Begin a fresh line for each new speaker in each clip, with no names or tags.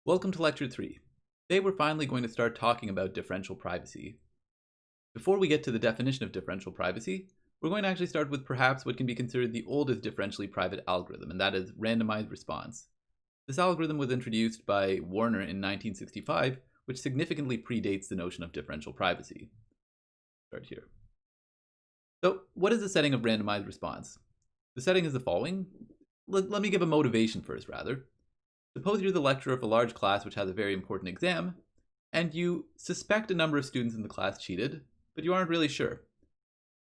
Welcome to Lecture 3. Today we're finally going to start talking about differential privacy. Before we get to the definition of differential privacy, we're going to actually start with perhaps what can be considered the oldest differentially private algorithm, and that is randomized response. This algorithm was introduced by Warner in 1965, which significantly predates the notion of differential privacy. Start here. So, what is the setting of randomized response? The setting is the following. Let me give a motivation first, rather. Suppose you're the lecturer of a large class which has a very important exam, and you suspect a number of students in the class cheated, but you aren't really sure.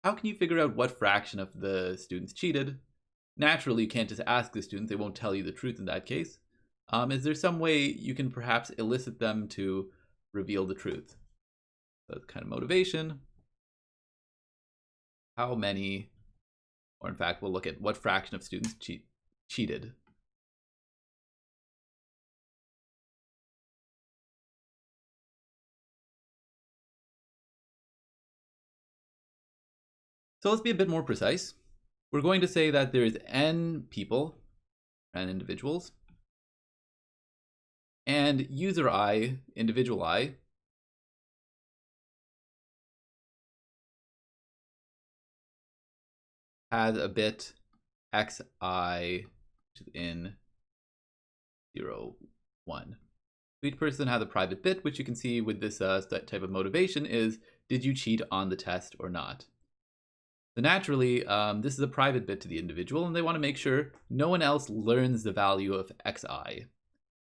How can you figure out what fraction of the students cheated? Naturally, you can't just ask the students, they won't tell you the truth in that case. Is there some way you can perhaps elicit them to reveal the truth? So that's kind of motivation. How many, or in fact, we'll look at what fraction of students cheated. So let's be a bit more precise. We're going to say that there's n people, n individuals, and user I, individual I, has a bit xi, which is in 0, 1. Each person has a private bit, which you can see with this type of motivation is, did you cheat on the test or not? So naturally, this is a private bit to the individual, and they want to make sure no one else learns the value of xi.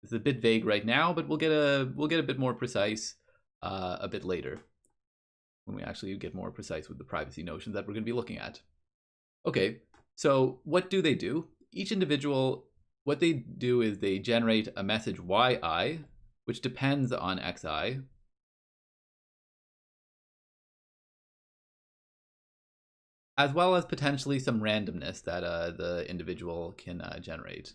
It's a bit vague right now, but we'll get a bit more precise a bit later when we actually get more precise with the privacy notions that we're going to be looking at. Okay, so what do? Each individual, what they do is they generate a message yi, which depends on xi. As well as potentially some randomness that the individual can generate.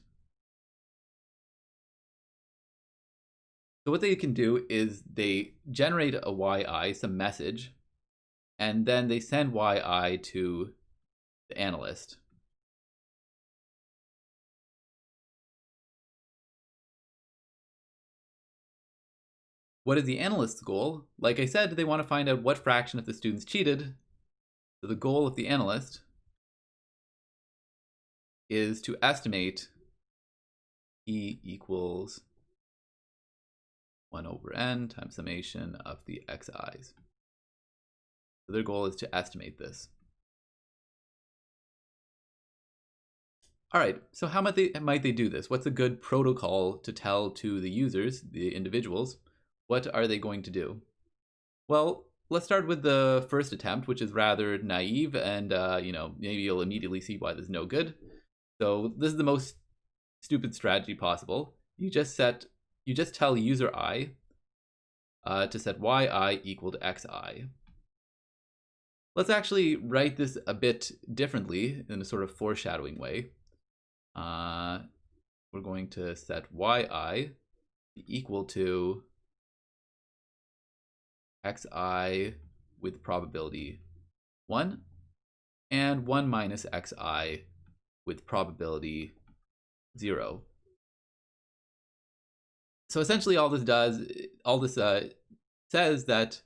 So what they can do is they generate a yi, some message, and then they send yi to the analyst. What is the analyst's goal? Like I said, they want to find out what fraction of the students cheated. So the goal of the analyst is to estimate E equals 1 over n times summation of the xi's. So their goal is to estimate this. All right, so how might they do this? What's a good protocol to tell to the users, the individuals, what are they going to do? Well, let's start with the first attempt, which is rather naive, and maybe you'll immediately see why this is no good. So this is the most stupid strategy possible. You just tell user I to set yi equal to xi. Let's actually write this a bit differently in a sort of foreshadowing way. We're going to set yi equal to xi with probability 1 and 1 minus xi with probability 0. So essentially all this says that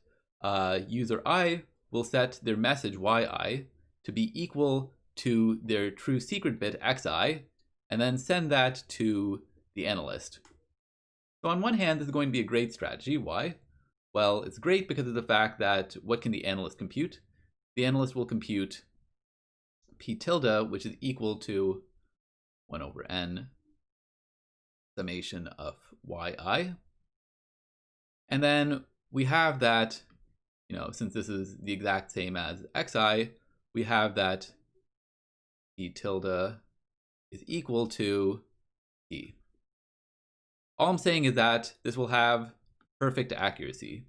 user I will set their message yi to be equal to their true secret bit xi, and then send that to the analyst. So on one hand, this is going to be a great strategy. Why? Well, it's great because of the fact that what can the analyst compute? The analyst will compute p tilde, which is equal to 1 over n summation of yi. And then we have that, since this is the exact same as xi, we have that p tilde is equal to p. All I'm saying is that this will have perfect accuracy.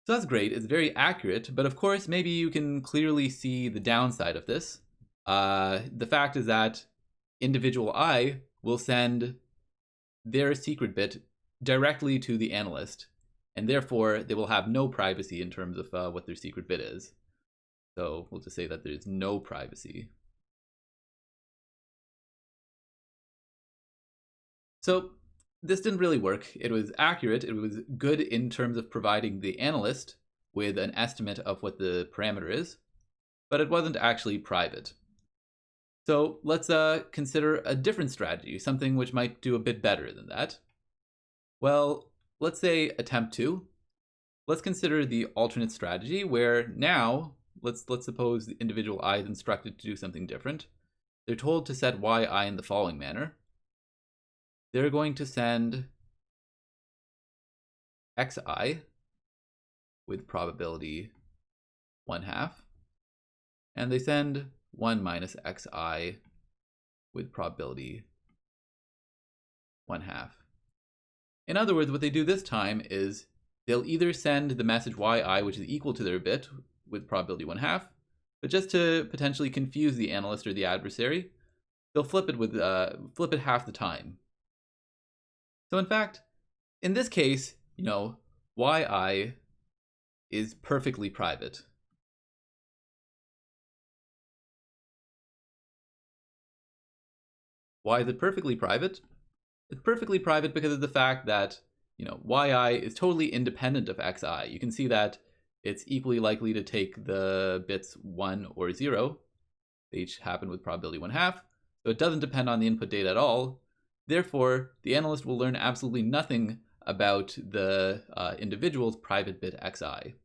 So that's great, it's very accurate, but of course maybe you can clearly see the downside of this. The fact is that individual I will send their secret bit directly to the analyst, and therefore they will have no privacy in terms of what their secret bit is. So we'll just say that there's no privacy. So this didn't really work. It was accurate. It was good in terms of providing the analyst with an estimate of what the parameter is, but it wasn't actually private. So let's consider a different strategy, something which might do a bit better than that. Well, let's say attempt 2. Let's consider the alternate strategy where now, let's suppose the individual I is instructed to do something different. They're told to set yi in the following manner. They're going to send xi with probability 1/2, and they send 1 minus xi with probability 1/2. In other words, what they do this time is they'll either send the message yi, which is equal to their bit with probability 1/2, but just to potentially confuse the analyst or the adversary, they'll flip it half the time. So in fact, in this case, yi is perfectly private. Why is it perfectly private? It's perfectly private because of the fact that, yi is totally independent of xi. You can see that it's equally likely to take the bits 1 or 0. They each happen with probability 1/2. So it doesn't depend on the input data at all. Therefore, the analyst will learn absolutely nothing about the individual's private bit xi.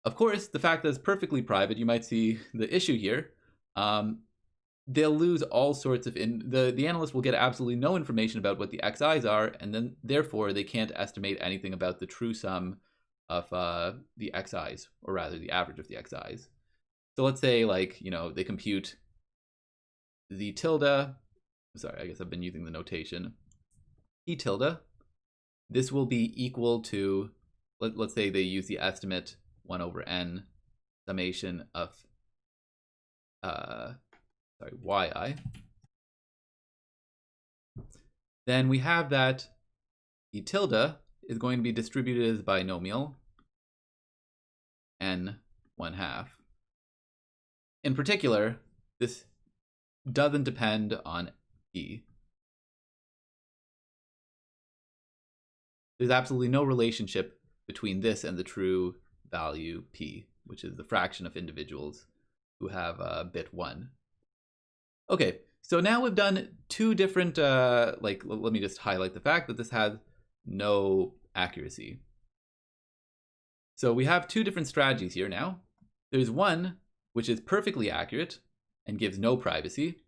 Of course, the fact that it's perfectly private, you might see the issue here. They'll lose all sorts of the analyst will get absolutely no information about what the xi's are, and then therefore they can't estimate anything about the true sum of the xi's, or rather the average of the xi's. So let's say they compute the tilde. Sorry, I guess I've been using the notation. E tilde. This will be equal to, let's say they use the estimate 1 over n summation of yi. Then we have that E tilde is going to be distributed as binomial n 1/2. In particular, this doesn't depend on p. There's absolutely no relationship between this and the true value p, which is the fraction of individuals who have bit 1. Okay, so now we've done two different, let me just highlight the fact that this has no accuracy. So we have two different strategies here now. There's one which is perfectly accurate and gives no privacy.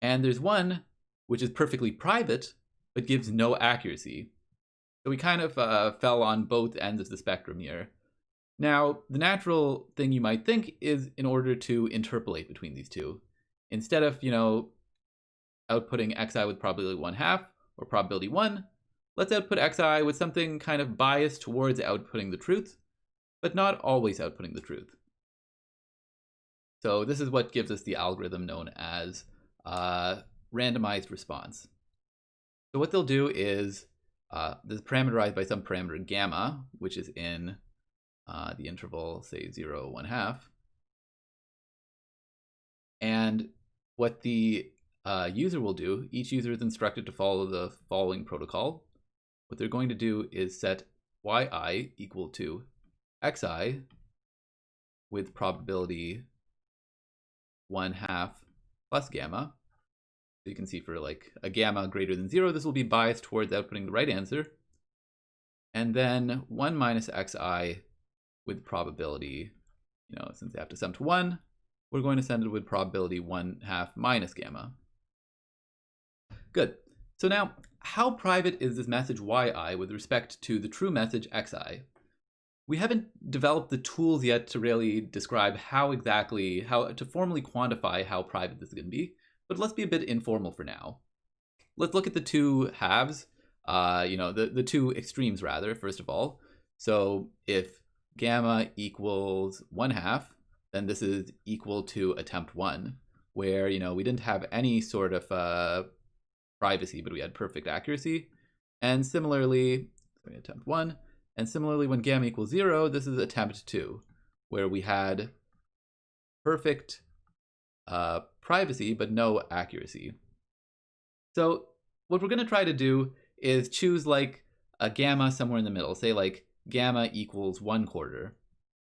And there's one which is perfectly private but gives no accuracy. So we kind of fell on both ends of the spectrum here. Now, the natural thing you might think is in order to interpolate between these two. Instead of, outputting xi with probability 1/2 or probability 1, let's output xi with something kind of biased towards outputting the truth, but not always outputting the truth. So this is what gives us the algorithm known as randomized response. So what they'll do is, this is parameterized by some parameter gamma, which is in the interval, say 0, 1/2. And what the user will do, each user is instructed to follow the following protocol. What they're going to do is set yi equal to xi with probability 1/2 plus gamma. So you can see for a gamma greater than 0, this will be biased towards outputting the right answer. And then 1 minus xi with probability, since they have to sum to 1, we're going to send it with probability 1/2 minus gamma. Good. So now, how private is this message yi with respect to the true message xi? We haven't developed the tools yet to really describe how to formally quantify how private this is going to be, but let's be a bit informal for now. Let's look at the two halves, the two extremes rather, first of all. So if gamma equals 1/2, then this is equal to attempt 1, where, we didn't have any sort of privacy, but we had perfect accuracy. And similarly, attempt 1, and similarly when gamma equals 0, this is attempt 2, where we had perfect privacy, but no accuracy. So what we're going to try to do is choose like a gamma somewhere in the middle, say like gamma equals 1/4.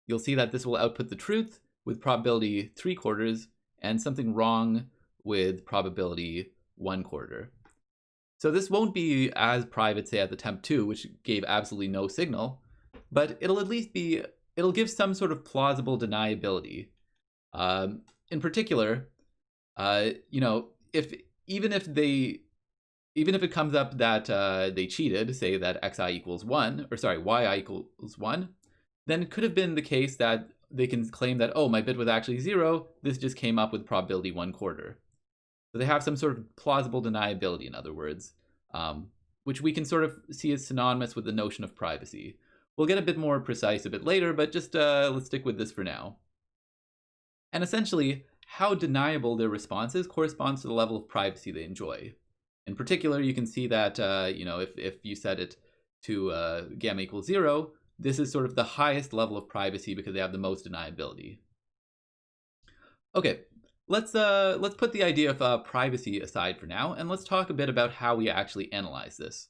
You'll see that this will output the truth with probability 3/4 and something wrong with probability 1/4. So this won't be as private, say at the temp 2, which gave absolutely no signal, but it'll at least be, it'll give some sort of plausible deniability. In particular, you know, if even if it comes up that they cheated, say that xi equals 1, or sorry, yi equals 1, then it could have been the case that they can claim that, oh, my bit was actually 0, this just came up with probability 1/4. So they have some sort of plausible deniability, in other words, which we can sort of see as synonymous with the notion of privacy. We'll get a bit more precise a bit later, but just let's stick with this for now. And essentially, how deniable their response is corresponds to the level of privacy they enjoy. In particular, you can see that, you know, if you set it to gamma equals 0, this is sort of the highest level of privacy because they have the most deniability. Okay, let's put the idea of privacy aside for now, and let's talk a bit about how we actually analyze this.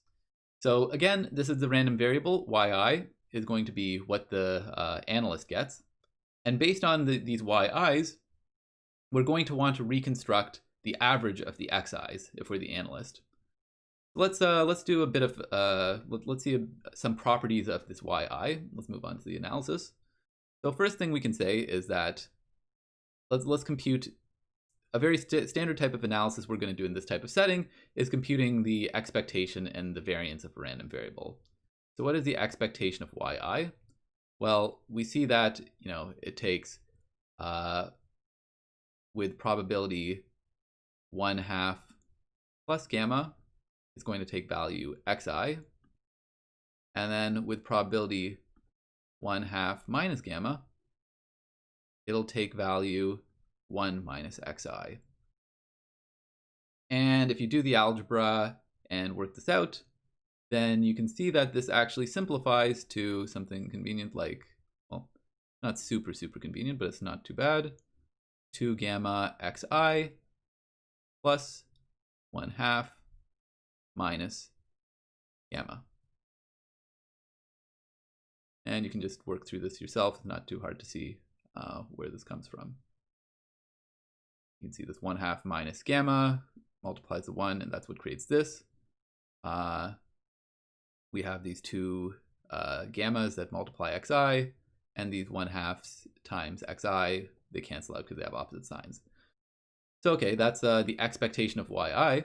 So again, this is the random variable, yi is going to be what the analyst gets. And based on these yi's, we're going to want to reconstruct the average of the xi's if we're the analyst. Let's do a bit of, let's see some properties of this yi. Let's move on to the analysis. So first thing we can say is that let's compute a very standard type of analysis we're going to do in this type of setting is computing the expectation and the variance of a random variable. So what is the expectation of yi? Well, we see that, you know, it takes, with probability 1/2 plus gamma, is going to take value xi. And then with probability 1/2 minus gamma, it'll take value 1 minus xi. And if you do the algebra and work this out, then you can see that this actually simplifies to something convenient like, well, not super convenient, but it's not too bad. 2 gamma xi plus 1/2 minus gamma. And you can just work through this yourself. It's not too hard to see where this comes from. You can see this 1/2 minus gamma multiplies the 1, and that's what creates this. We have these two gammas that multiply xi, and these 1/2 times xi, they cancel out because they have opposite signs. So okay, that's the expectation of yi.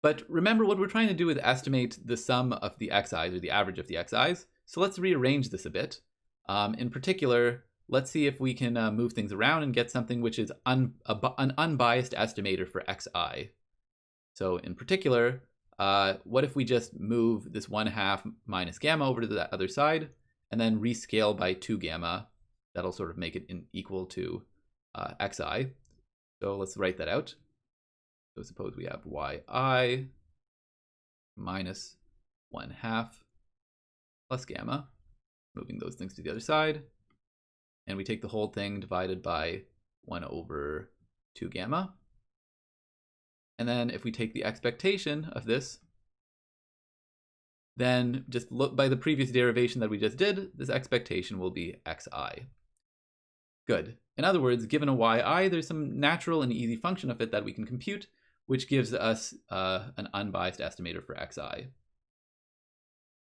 But remember, what we're trying to do is estimate the sum of the xi's, or the average of the xi's. So let's rearrange this a bit. In particular, let's see if we can move things around and get something which is an unbiased estimator for xi. So in particular, what if we just move this 1/2 minus gamma over to the other side and then rescale by 2 gamma? That'll sort of make it equal to xi. So let's write that out. So suppose we have yi minus 1/2 plus gamma, moving those things to the other side. And we take the whole thing divided by 1/2 gamma. And then if we take the expectation of this, then just look by the previous derivation that we just did, this expectation will be xi. Good. In other words, given a yi, there's some natural and easy function of it that we can compute, which gives us an unbiased estimator for xi.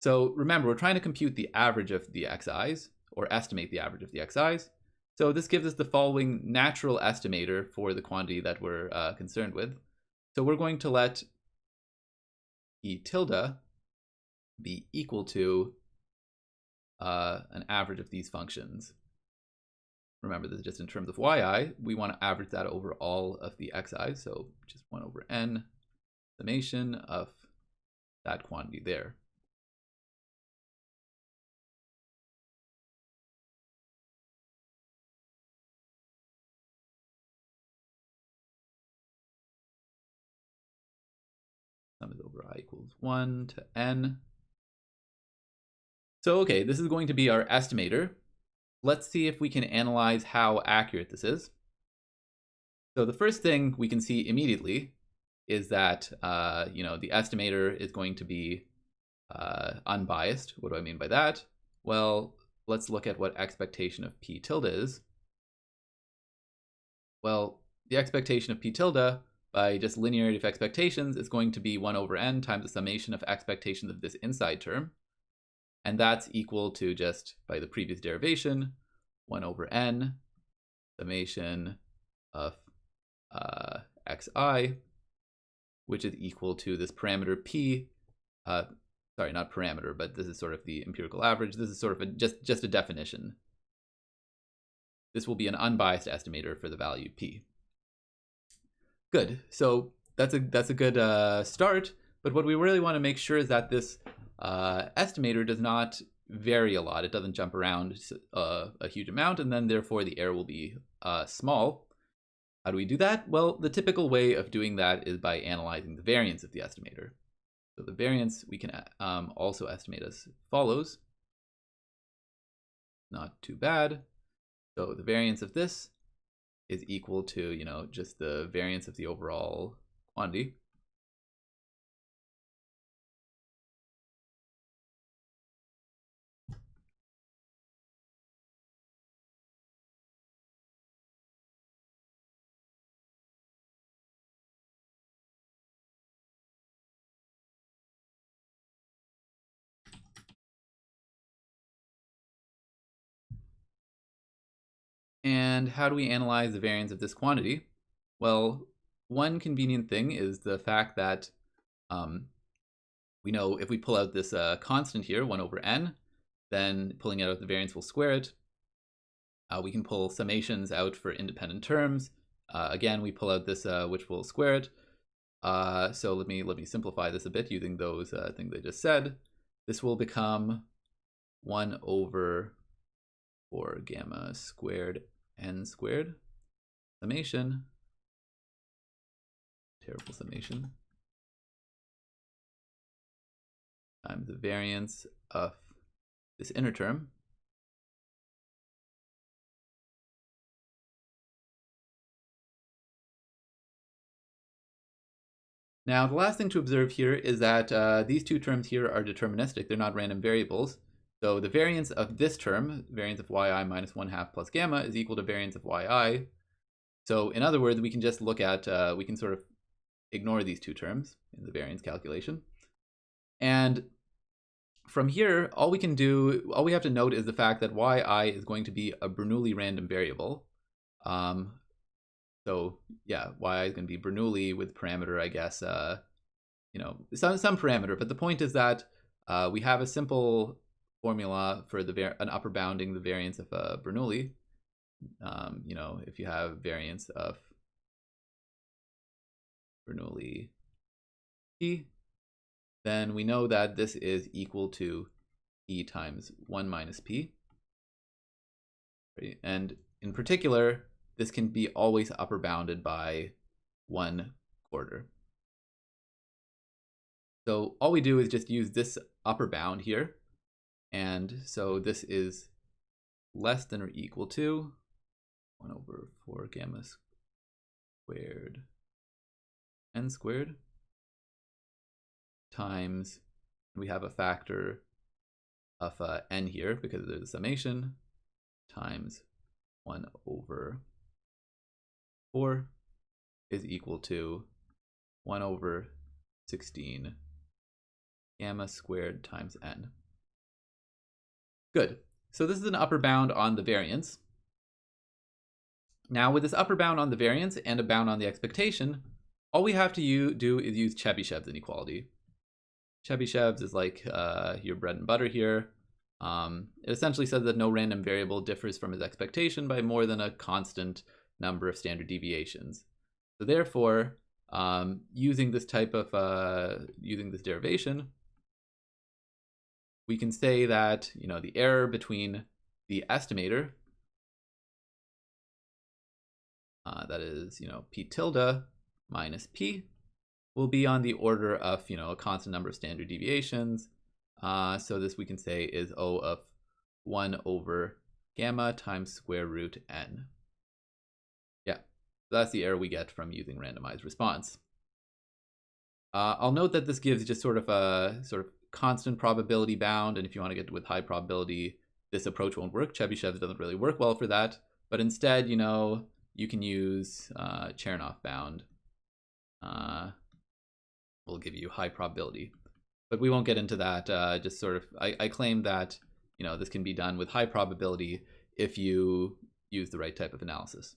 So remember, we're trying to compute the average of the xi's, or estimate the average of the xi's. So this gives us the following natural estimator for the quantity that we're concerned with. So we're going to let E tilde be equal to an average of these functions. Remember, this is just in terms of yi. We want to average that over all of the xi's, so just 1/n summation of that quantity there. Sum is over I equals 1 to n. So okay, this is going to be our estimator. Let's see if we can analyze how accurate this is. So the first thing we can see immediately is that, the estimator is going to be unbiased. What do I mean by that? Well, let's look at what expectation of p tilde is. Well, the expectation of p tilde, by just linearity of expectations, is going to be 1 over n times the summation of expectations of this inside term. And that's equal to, just by the previous derivation, 1 over n summation of xi, which is equal to this parameter p. Sorry, not parameter, but this is sort of the empirical average. This is sort of just a definition. This will be an unbiased estimator for the value p. Good. So that's a good start. But what we really want to make sure is that this estimator does not vary a lot. It doesn't jump around a huge amount, and then therefore the error will be small. How do we do that? Well, the typical way of doing that is by analyzing the variance of the estimator. So the variance we can also estimate as follows. Not too bad. So the variance of this is equal to, just the variance of the overall quantity. And how do we analyze the variance of this quantity? Well, one convenient thing is the fact that we know if we pull out this constant here, 1 over n, then pulling out the variance will square it. We can pull summations out for independent terms. Again, we pull out this, which will square it. So let me simplify this a bit using those things I just said. This will become 1 over 4 gamma squared n squared summation, terrible summation, times the variance of this inner term. Now, the last thing to observe here is that these two terms here are deterministic. They're not random variables. So the variance of this term, variance of yi minus 1/2 plus gamma, is equal to variance of yi. So in other words, we can just look at, we can sort of ignore these two terms in the variance calculation. And from here, all we have to note is the fact that yi is going to be a Bernoulli random variable. So yeah, yi is going to be Bernoulli with parameter, I guess, some parameter. But the point is that we have a simple formula for an upper bounding the variance of Bernoulli. If you have variance of Bernoulli p, then we know that this is equal to e times 1 minus p. Right? And in particular, this can be always upper bounded by 1/4. So all we do is just use this upper bound here. And so this is less than or equal to 1 over 4 gamma squared n squared times, we have a factor of n here because there's a summation, times 1 over 4 is equal to 1 over 16 gamma squared times n. Good. So this is an upper bound on the variance. Now with this upper bound on the variance and a bound on the expectation, all we have to do is use Chebyshev's inequality. Chebyshev's is like your bread and butter here. It essentially says that no random variable differs from its expectation by more than a constant number of standard deviations. So therefore, using this type of using this derivation, we can say that the error between the estimator, that is p tilde minus p, will be on the order of a constant number of standard deviations. So this we can say is O of 1 over gamma times square root n. Yeah, so that's the error we get from using randomized response. I'll note that this gives just sort of a constant probability bound, and if you want to get with high probability, this approach won't work. Chebyshev's doesn't really work well for that, but instead, you can use Chernoff bound. Will give you high probability, but we won't get into that. Just sort of, I claim that this can be done with high probability if you use the right type of analysis.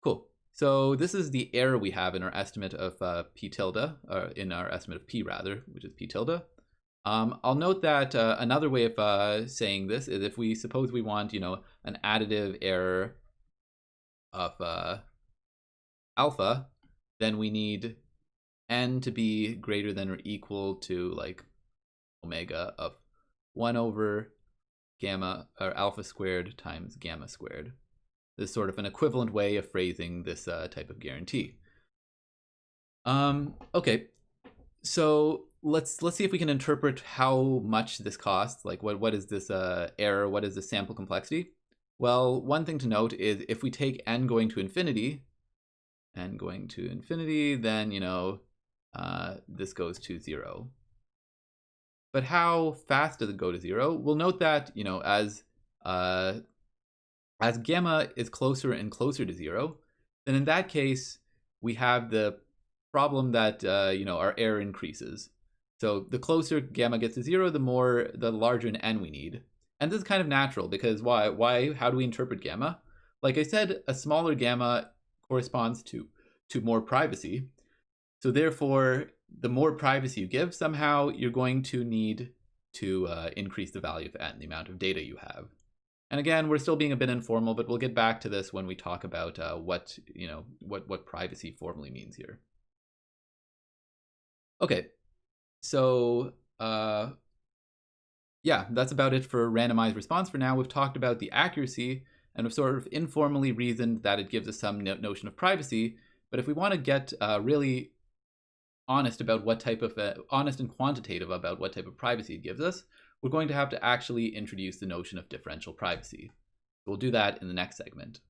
Cool. So this is the error we have in our estimate of p tilde, or in our estimate of p rather, which is p tilde. I'll note that another way of saying this is if we suppose we want, an additive error of alpha, then we need n to be greater than or equal to like omega of 1 over gamma or alpha squared times gamma squared. This is sort of an equivalent way of phrasing this type of guarantee. Okay, so let's see if we can interpret how much this costs. Like what is this error? What is the sample complexity? Well, one thing to note is if we take n going to infinity, then this goes to 0. But how fast does it go to 0? We'll note that as gamma is closer and closer to 0, then in that case we have the problem that our error increases. So the closer gamma gets to 0, the larger an n we need. And this is kind of natural because why? How do we interpret gamma? Like I said, a smaller gamma corresponds to more privacy. So therefore, the more privacy you give, somehow you're going to need to increase the value of n, the amount of data you have. And again, we're still being a bit informal, but we'll get back to this when we talk about what privacy formally means here. Okay, so yeah, that's about it for randomized response for now. We've talked about the accuracy, and we've sort of informally reasoned that it gives us some notion of privacy. But if we want to get really honest about what type of honest and quantitative about what type of privacy it gives us, we're going to have to actually introduce the notion of differential privacy. We'll do that in the next segment.